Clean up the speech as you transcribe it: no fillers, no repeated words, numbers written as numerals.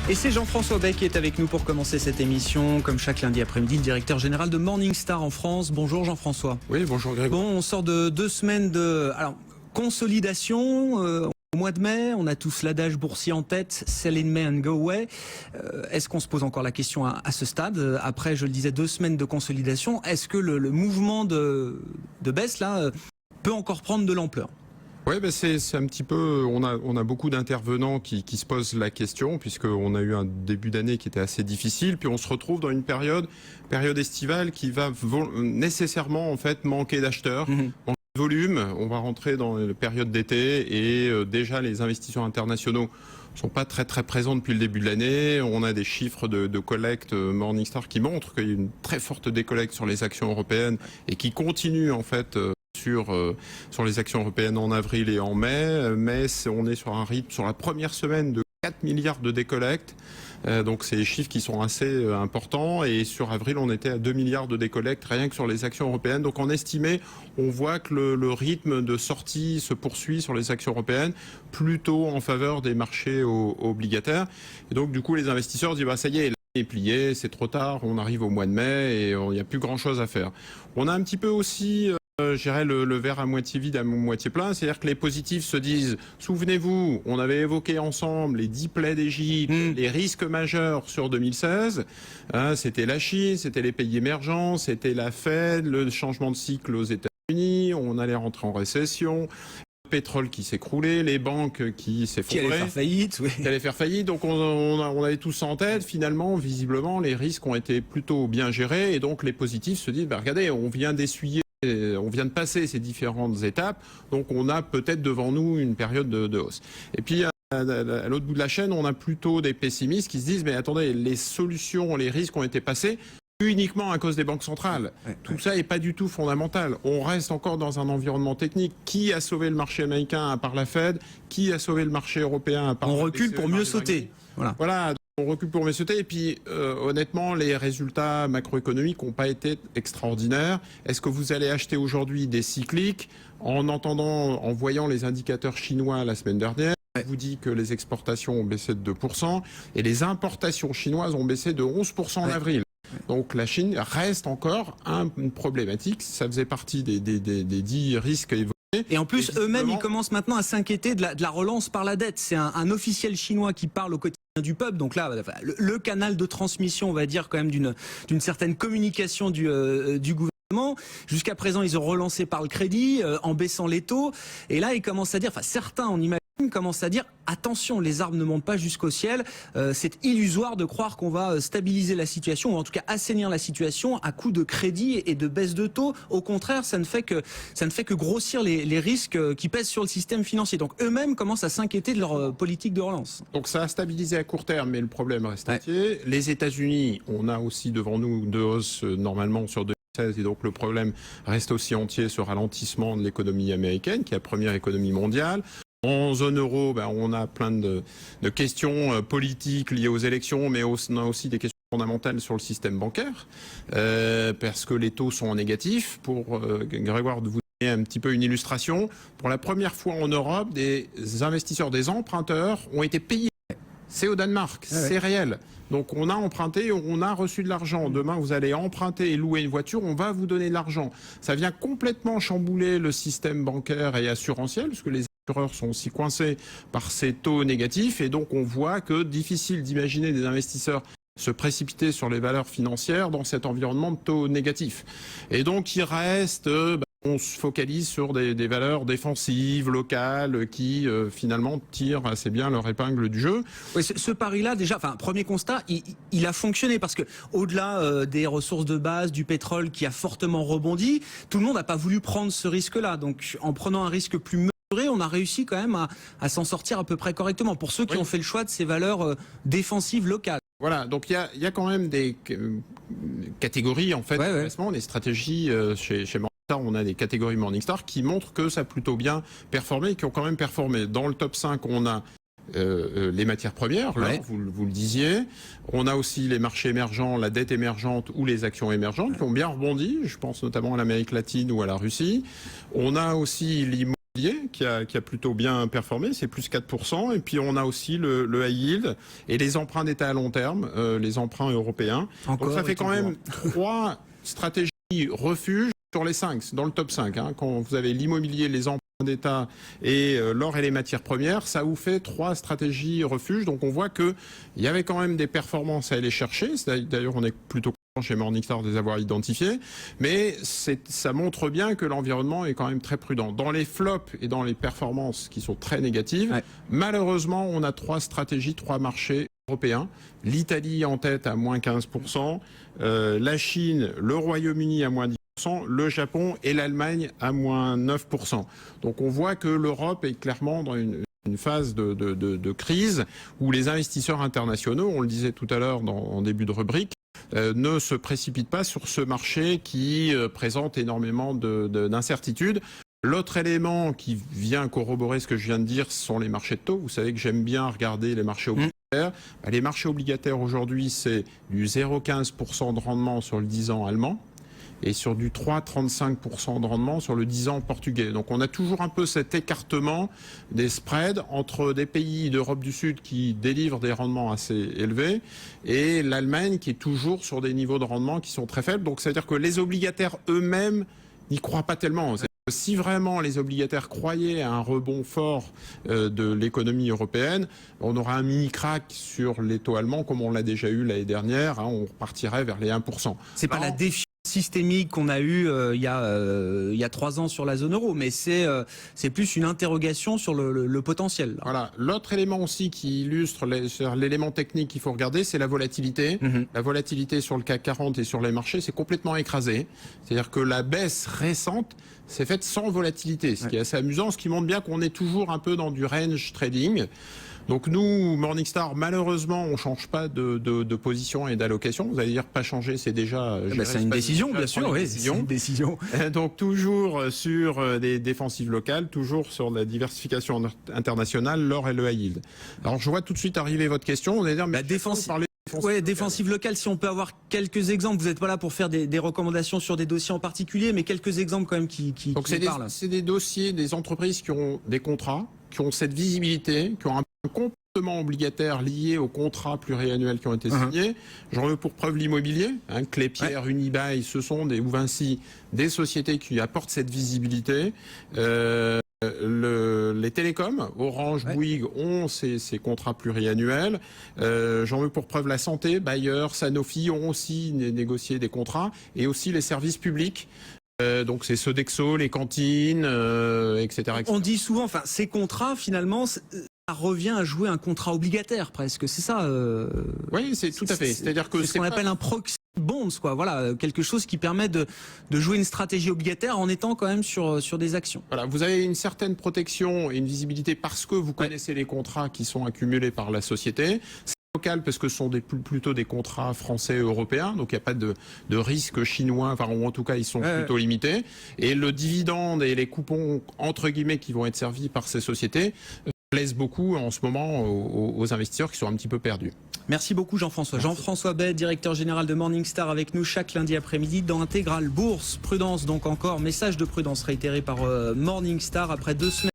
Et c'est Jean-François Bec qui est avec nous pour commencer cette émission. Comme chaque lundi après-midi, le directeur général de Morningstar en France. Bonjour Jean-François. Oui, bonjour Grégoire. Bon, on sort de 2 semaines de consolidation. Au mois de mai, on a tous l'adage boursier en tête, sell in May and go away. Est-ce qu'on se pose encore la question à ce stade? Après, je le disais, 2 semaines de consolidation. Est-ce que le mouvement de baisse là peut encore prendre de l'ampleur? Oui, ben c'est un petit peu. On a beaucoup d'intervenants qui se posent la question, puisqu'on a eu un début d'année qui était assez difficile, puis on se retrouve dans une période estivale qui va nécessairement en fait manquer d'acheteurs. Manquer de volume. On va rentrer dans la période d'été et déjà les investisseurs internationaux sont pas très présents depuis le début de l'année. On a des chiffres de collecte Morningstar qui montrent qu'il y a une très forte décollecte sur les actions européennes et qui continue en fait. Sur les actions européennes en avril et en mai. Mais on est sur un rythme, sur la première semaine, de 4 milliards de décollecte. Donc c'est des chiffres qui sont assez importants. Et sur avril, on était à 2 milliards de décollecte, rien que sur les actions européennes. Donc en estimé, on voit que le rythme de sortie se poursuit sur les actions européennes, plutôt en faveur des marchés obligataires. Et donc du coup, les investisseurs disent ça y est, est plié, c'est trop tard, on arrive au mois de mai et il n'y a plus grand chose à faire. On a un petit peu aussi je dirais le verre à moitié vide, à moitié plein, c'est-à-dire que les positifs se disent, souvenez-vous, on avait évoqué ensemble les 10 plaies d'Égypte, les risques majeurs sur 2016, c'était la Chine, c'était les pays émergents, c'était la Fed, le changement de cycle aux États-Unis, on allait rentrer en récession, le pétrole qui s'écroulait, les banques qui s'effondraient. Qui allaient faire faillite, oui. Qui allaient faire faillite, donc on avait tout ça en tête. Finalement, visiblement, les risques ont été plutôt bien gérés et donc les positifs se disent, regardez, on vient d'essuyer. On vient de passer ces différentes étapes, donc on a peut-être devant nous une période de hausse. Et puis à l'autre bout de la chaîne, on a plutôt des pessimistes qui se disent mais attendez, les solutions, les risques ont été passés uniquement à cause des banques centrales. Tout ça n'est pas du tout fondamental. On reste encore dans un environnement technique. Qui a sauvé le marché américain à part la Fed? Qui a sauvé le marché européen à part On recule pour mieux sauter. Voilà. On recule pour mieux sauter. Et puis, honnêtement, les résultats macroéconomiques n'ont pas été extraordinaires. Est-ce que vous allez acheter aujourd'hui des cycliques en voyant les indicateurs chinois la semaine dernière? Je vous dis que les exportations ont baissé de 2% et les importations chinoises ont baissé de 11% en avril. Donc la Chine reste encore une problématique. Ça faisait partie des 10 risques évoqués. Et en plus, eux-mêmes, ils commencent maintenant à s'inquiéter de la relance par la dette. C'est un officiel chinois qui parle au quotidien du peuple. Donc là, le canal de transmission, on va dire, quand même d'une certaine communication du gouvernement. Jusqu'à présent, ils ont relancé par le crédit, en baissant les taux. Et là, ils commencent à dire, certains, on imagine, commencent à dire attention, les arbres ne montent pas jusqu'au ciel, c'est illusoire de croire qu'on va stabiliser la situation ou en tout cas assainir la situation à coup de crédit et de baisse de taux. Au contraire, ça ne fait que grossir les risques qui pèsent sur le système financier. Donc eux-mêmes commencent à s'inquiéter de leur politique de relance. Donc ça a stabilisé à court terme, mais le problème reste entier. Les États-Unis, on a aussi devant nous deux hausses normalement sur 2016 et donc le problème reste aussi entier, ce ralentissement de l'économie américaine qui est la première économie mondiale. En zone euro, on a plein de questions politiques liées aux élections, mais on a aussi des questions fondamentales sur le système bancaire, parce que les taux sont en négatif. Pour Grégoire, de vous donner un petit peu une illustration, pour la première fois en Europe, des investisseurs, des emprunteurs ont été payés. C'est au Danemark, c'est réel. Donc on a emprunté, on a reçu de l'argent. Demain, vous allez emprunter et louer une voiture, on va vous donner de l'argent. Ça vient complètement chambouler le système bancaire et assurantiel, parce que les assureurs sont aussi coincés par ces taux négatifs. Et donc on voit que difficile d'imaginer des investisseurs se précipiter sur les valeurs financières dans cet environnement de taux négatifs. Et donc il reste... on se focalise sur des valeurs défensives, locales, qui finalement tirent assez bien leur épingle du jeu. Oui, ce pari-là, déjà, premier constat, il a fonctionné parce que au-delà des ressources de base, du pétrole qui a fortement rebondi, tout le monde n'a pas voulu prendre ce risque-là. Donc en prenant un risque plus mesuré, on a réussi quand même à s'en sortir à peu près correctement. Pour ceux qui ont fait le choix de ces valeurs défensives locales. Voilà, donc il y a quand même des catégories en fait, des stratégies chez Morningstar. On a des catégories Morningstar qui montrent que ça a plutôt bien performé et qui ont quand même performé. Dans le top 5, on a les matières premières, là, vous le disiez. On a aussi les marchés émergents, la dette émergente ou les actions émergentes qui ont bien rebondi. Je pense notamment à l'Amérique latine ou à la Russie. On a aussi l'immobilier qui a plutôt bien performé, c'est plus 4%. Et puis on a aussi le high yield et les emprunts d'État à long terme, les emprunts européens. Donc ça fait quand même 3 stratégies refuges sur les 5, dans le top 5. Hein. Quand vous avez l'immobilier, les emprunts d'État et l'or et les matières premières, ça vous fait 3 stratégies refuges. Donc on voit qu'il y avait quand même des performances à aller chercher. D'ailleurs, on est plutôt chez Morningstar de les avoir identifiés, mais ça montre bien que l'environnement est quand même très prudent. Dans les flops et dans les performances qui sont très négatives, malheureusement, on a 3 stratégies, 3 marchés européens. L'Italie en tête à moins 15%, la Chine, le Royaume-Uni à moins 10%, le Japon et l'Allemagne à moins 9%. Donc on voit que l'Europe est clairement dans une phase de crise où les investisseurs internationaux, on le disait tout à l'heure en début de rubrique, ne se précipitent pas sur ce marché qui présente énormément d'incertitudes. L'autre élément qui vient corroborer ce que je viens de dire, ce sont les marchés de taux. Vous savez que j'aime bien regarder les marchés obligataires. Les marchés obligataires aujourd'hui, c'est du 0,15% de rendement sur le 10 ans allemand et sur du 3,35% de rendement sur le 10 ans portugais. Donc on a toujours un peu cet écartement des spreads entre des pays d'Europe du Sud qui délivrent des rendements assez élevés et l'Allemagne qui est toujours sur des niveaux de rendement qui sont très faibles. Donc c'est-à-dire que les obligataires eux-mêmes n'y croient pas tellement. Si vraiment les obligataires croyaient à un rebond fort de l'économie européenne, on aura un mini-crack sur les taux allemands comme on l'a déjà eu l'année dernière. Hein, on repartirait vers les 1%. C'est pas la défiance systémique qu'on a eu il y a 3 ans sur la zone euro, mais c'est plus une interrogation sur le potentiel. Là. Voilà. L'autre élément aussi qui illustre l'élément technique qu'il faut regarder, c'est la volatilité. La volatilité sur le CAC 40 et sur les marchés, c'est complètement écrasé. C'est-à-dire que la baisse récente s'est faite sans volatilité, ce qui est assez amusant, ce qui montre bien qu'on est toujours un peu dans du range trading. Donc nous, Morningstar, malheureusement, on ne change pas de position et d'allocation. Vous allez dire pas changer, c'est déjà... c'est une décision, bien sûr, oui, c'est une décision. Donc toujours sur des défensives locales, toujours sur la diversification internationale, l'or et le high yield. Alors je vois tout de suite arriver votre question. On allait dire, mais défensive locale, si on peut avoir quelques exemples. Vous n'êtes pas là pour faire des recommandations sur des dossiers en particulier, mais quelques exemples quand même qui parlent. C'est des dossiers, des entreprises qui ont des contrats, qui ont cette visibilité, qui ont un comportement obligataire lié aux contrats pluriannuels qui ont été signés. J'en veux pour preuve l'immobilier. Clépierre, Unibail, ce sont ou Vinci, des sociétés qui apportent cette visibilité. Les télécoms, Orange, Bouygues ont ces contrats pluriannuels. J'en veux pour preuve la santé, Bayer, Sanofi ont aussi négocié des contrats et aussi les services publics. Donc c'est Sodexo, les cantines, etc., etc. On dit souvent, enfin ces contrats finalement, ça revient à jouer un contrat obligataire presque, c'est ça Oui, c'est tout à fait. C'est-à-dire que c'est ce qu'on appelle un proxy bonds, quoi. Voilà, quelque chose qui permet de jouer une stratégie obligataire en étant quand même sur des actions. Voilà, vous avez une certaine protection et une visibilité parce que vous connaissez les contrats qui sont accumulés par la société. Local parce que ce sont plutôt des contrats français européens, donc il n'y a pas de risque chinois, enfin, ou en tout cas ils sont plutôt limités. Et le dividende et les coupons entre guillemets qui vont être servis par ces sociétés plaisent beaucoup en ce moment aux investisseurs qui sont un petit peu perdus. Merci beaucoup Jean-François. Jean-François Bay, directeur général de Morningstar, avec nous chaque lundi après-midi dans Intégral Bourse. Prudence donc encore, message de prudence réitéré par Morningstar après 2 semaines.